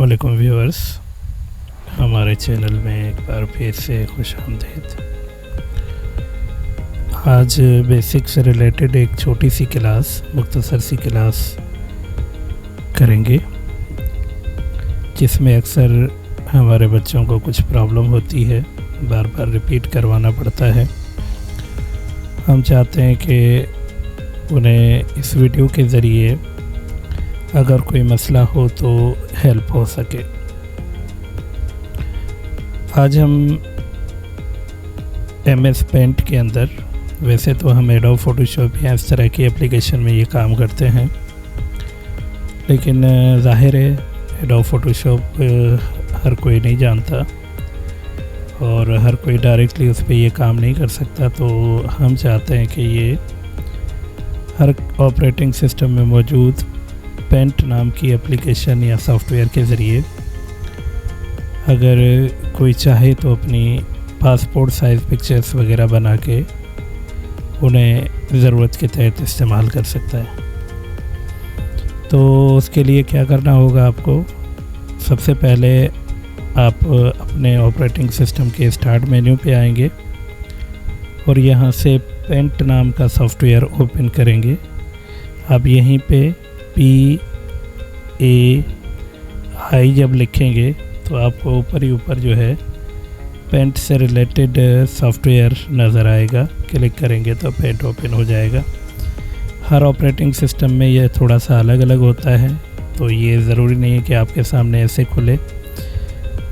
वालेकुम व्यूअर्स, हमारे चैनल में एक बार फिर से खुश आमदीद। आज बेसिक से रिलेटेड एक छोटी सी क्लास, मुख्तसर सी क्लास करेंगे, जिसमें अक्सर हमारे बच्चों को कुछ प्रॉब्लम होती है, बार बार रिपीट करवाना पड़ता है। हम चाहते हैं कि उन्हें इस वीडियो के ज़रिए अगर कोई मसला हो तो हेल्प हो सके। आज हम MS पेंट के अंदर, वैसे तो हम एडोब फोटोशॉप या इस तरह की एप्लीकेशन में ये काम करते हैं, लेकिन ज़ाहिर है एडोब फोटोशॉप हर कोई नहीं जानता और हर कोई डायरेक्टली उस पर ये काम नहीं कर सकता। तो हम चाहते हैं कि ये हर ऑपरेटिंग सिस्टम में मौजूद पेंट नाम की एप्लीकेशन या सॉफ्टवेयर के ज़रिए अगर कोई चाहे तो अपनी पासपोर्ट साइज़ पिक्चर्स वगैरह बना के उन्हें ज़रूरत के तहत इस्तेमाल कर सकता है। तो उसके लिए क्या करना होगा आपको, सबसे पहले आप अपने ऑपरेटिंग सिस्टम के स्टार्ट मेन्यू पे आएंगे और यहाँ से पेंट नाम का सॉफ्टवेयर ओपन करेंगे। आप यहीं पे PAI जब लिखेंगे तो आपको ऊपर ही ऊपर जो है पेंट से रिलेटेड सॉफ्टवेयर नज़र आएगा। क्लिक करेंगे तो पेंट ओपन हो जाएगा। हर ऑपरेटिंग सिस्टम में यह थोड़ा सा अलग अलग होता है, तो ये ज़रूरी नहीं है कि आपके सामने ऐसे खुले।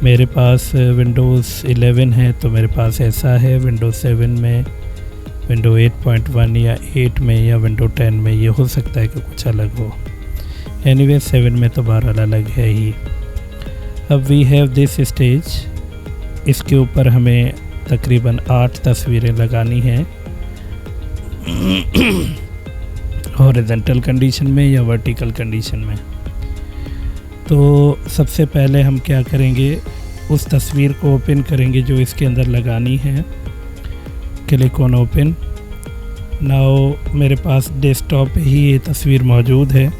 मेरे पास विंडोज़ 11 है तो मेरे पास ऐसा है, विंडोज़ 7 में, विंडो 8.1 या 8 में या विंडो 10 में ये हो सकता है कि कुछ अलग हो। एनीवे 7 में तो बहरहाल अलग है ही। अब वी हैव दिस स्टेज, इसके ऊपर हमें तकरीबन 8 तस्वीरें लगानी हैं हॉरिजॉन्टल कंडीशन में या वर्टिकल कंडीशन में। तो सबसे पहले हम क्या करेंगे, उस तस्वीर को ओपन करेंगे जो इसके अंदर लगानी है। Click on open. नाउ मेरे पास डेस्कटॉप पे ही ये तस्वीर मौजूद है,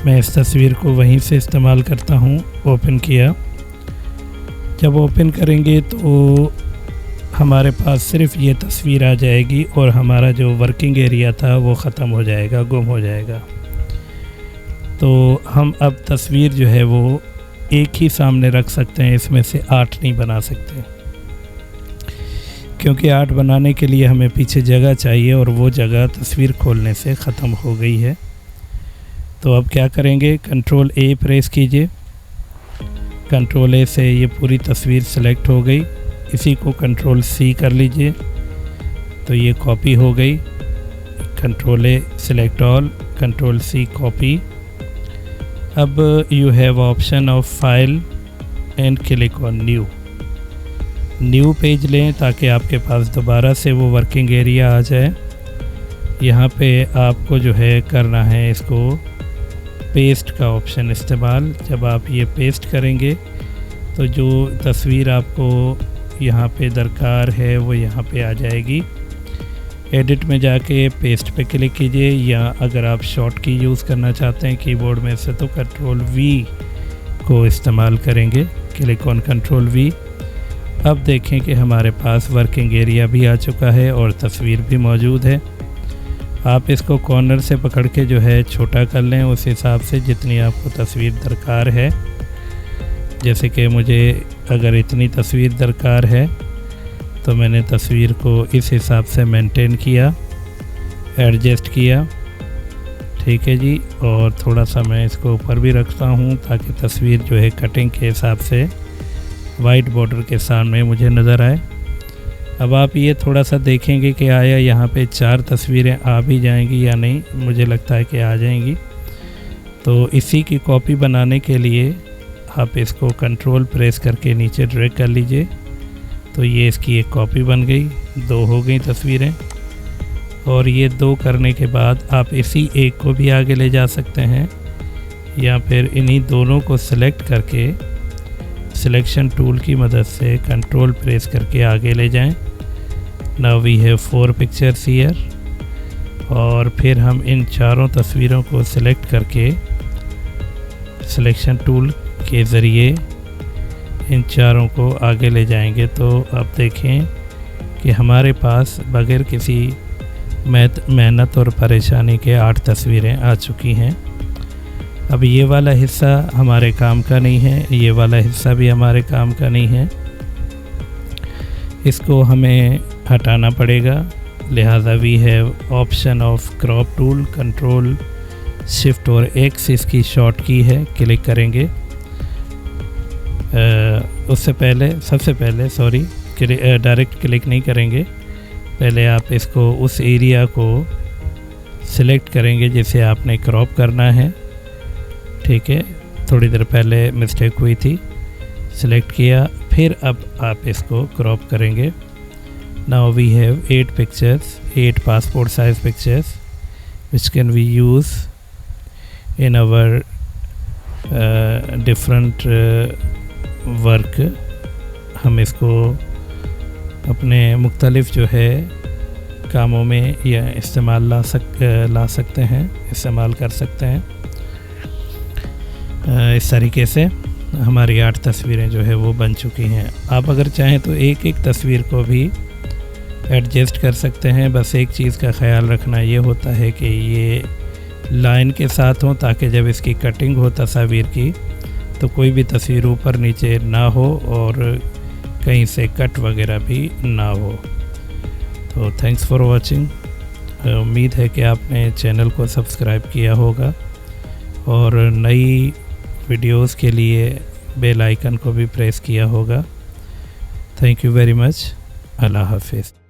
मैं इस तस्वीर को वहीं से इस्तेमाल करता हूँ। ओपन किया, जब ओपन करेंगे तो हमारे पास सिर्फ ये तस्वीर आ जाएगी और हमारा जो वर्किंग एरिया था वो ख़त्म हो जाएगा, गुम हो जाएगा। तो हम अब तस्वीर जो है वो एक ही सामने रख सकते हैं, इसमें से 8 नहीं बना सकते, क्योंकि 8 बनाने के लिए हमें पीछे जगह चाहिए और वो जगह तस्वीर खोलने से ख़त्म हो गई है। तो अब क्या करेंगे, कंट्रोल A प्रेस कीजिए। कंट्रोल A से ये पूरी तस्वीर सेलेक्ट हो गई। इसी को कंट्रोल C कर लीजिए तो ये कॉपी हो गई। Control A select all, control C copy. अब you have option of file and click on new page लें ताकि आपके पास दोबारा से वो वर्किंग एरिया आ जाए। यहाँ पे आपको जो है करना है इसको पेस्ट का ऑप्शन इस्तेमाल। जब आप ये पेस्ट करेंगे तो जो तस्वीर आपको यहाँ पे दरकार है वो यहाँ पे आ जाएगी। एडिट में जाके पेस्ट पे क्लिक कीजिए, या अगर आप शॉर्ट की यूज़ करना चाहते हैं कीबोर्ड में से तो कंट्रोल V को इस्तेमाल करेंगे। Click on control V। अब देखें कि हमारे पास वर्किंग एरिया भी आ चुका है और तस्वीर भी मौजूद है। आप इसको कॉर्नर से पकड़ के जो है छोटा कर लें उस हिसाब से जितनी आपको तस्वीर दरकार है। जैसे कि मुझे अगर इतनी तस्वीर दरकार है तो मैंने तस्वीर को इस हिसाब से मेंटेन किया, एडजस्ट किया, ठीक है जी। और थोड़ा सा मैं इसको ऊपर भी रखता हूँ ताकि तस्वीर जो है कटिंग के हिसाब से वाइट बॉर्डर के सामने मुझे नज़र आए। अब आप ये थोड़ा सा देखेंगे कि आया यहाँ पे 4 तस्वीरें आ भी जाएंगी या नहीं। मुझे लगता है कि आ जाएंगी। तो इसी की कॉपी बनाने के लिए आप इसको कंट्रोल प्रेस करके नीचे ड्रैग कर लीजिए तो ये इसकी एक कॉपी बन गई। 2 हो गई तस्वीरें, और ये 2 करने के बाद आप इसी एक को भी आगे ले जा सकते हैं, या फिर इन्हीं दोनों को सिलेक्ट करके सिलेक्शन टूल की मदद से कंट्रोल प्रेस करके आगे ले जाएं। Now we have 4 pictures here, और फिर हम इन चारों तस्वीरों को सिलेक्ट करके सिलेक्शन टूल के ज़रिए इन चारों को आगे ले जाएंगे। तो अब देखें कि हमारे पास बगैर किसी मेहनत और परेशानी के 8 तस्वीरें आ चुकी हैं। अब ये वाला हिस्सा हमारे काम का नहीं है, ये वाला हिस्सा भी हमारे काम का नहीं है, इसको हमें हटाना पड़ेगा। लिहाजा we have option of crop tool, control shift और एक्स इसकी शॉर्ट की है, क्लिक करेंगे। उससे पहले सबसे पहले डायरेक्ट क्लिक नहीं करेंगे, पहले आप इसको उस एरिया को सिलेक्ट करेंगे जिसे आपने क्रॉप करना है। ठीक है, थोड़ी देर पहले मिस्टेक हुई थी, सिलेक्ट किया, फिर अब आप इसको क्रॉप करेंगे। Now we have 8 pictures, 8 passport size pictures which can we use in our different work. हम इसको अपने मुख्तलिफ जो है कामों में या इस्तेमाल ला सकते हैं, इस्तेमाल कर सकते हैं। इस तरीके से हमारी 8 तस्वीरें जो है वो बन चुकी हैं। आप अगर चाहें तो एक एक तस्वीर को भी एडजस्ट कर सकते हैं। बस एक चीज़ का ख्याल रखना ये होता है कि ये लाइन के साथ हो, ताकि जब इसकी कटिंग हो तस्वीर की तो कोई भी तस्वीर ऊपर नीचे ना हो और कहीं से कट वगैरह भी ना हो। तो थैंक्स फॉर वॉचिंग। उम्मीद है कि आपने चैनल को सब्सक्राइब किया होगा और नई वीडियोस के लिए बेल आइकन को भी प्रेस किया होगा। Thank you very much. अल्लाह हाफिज़।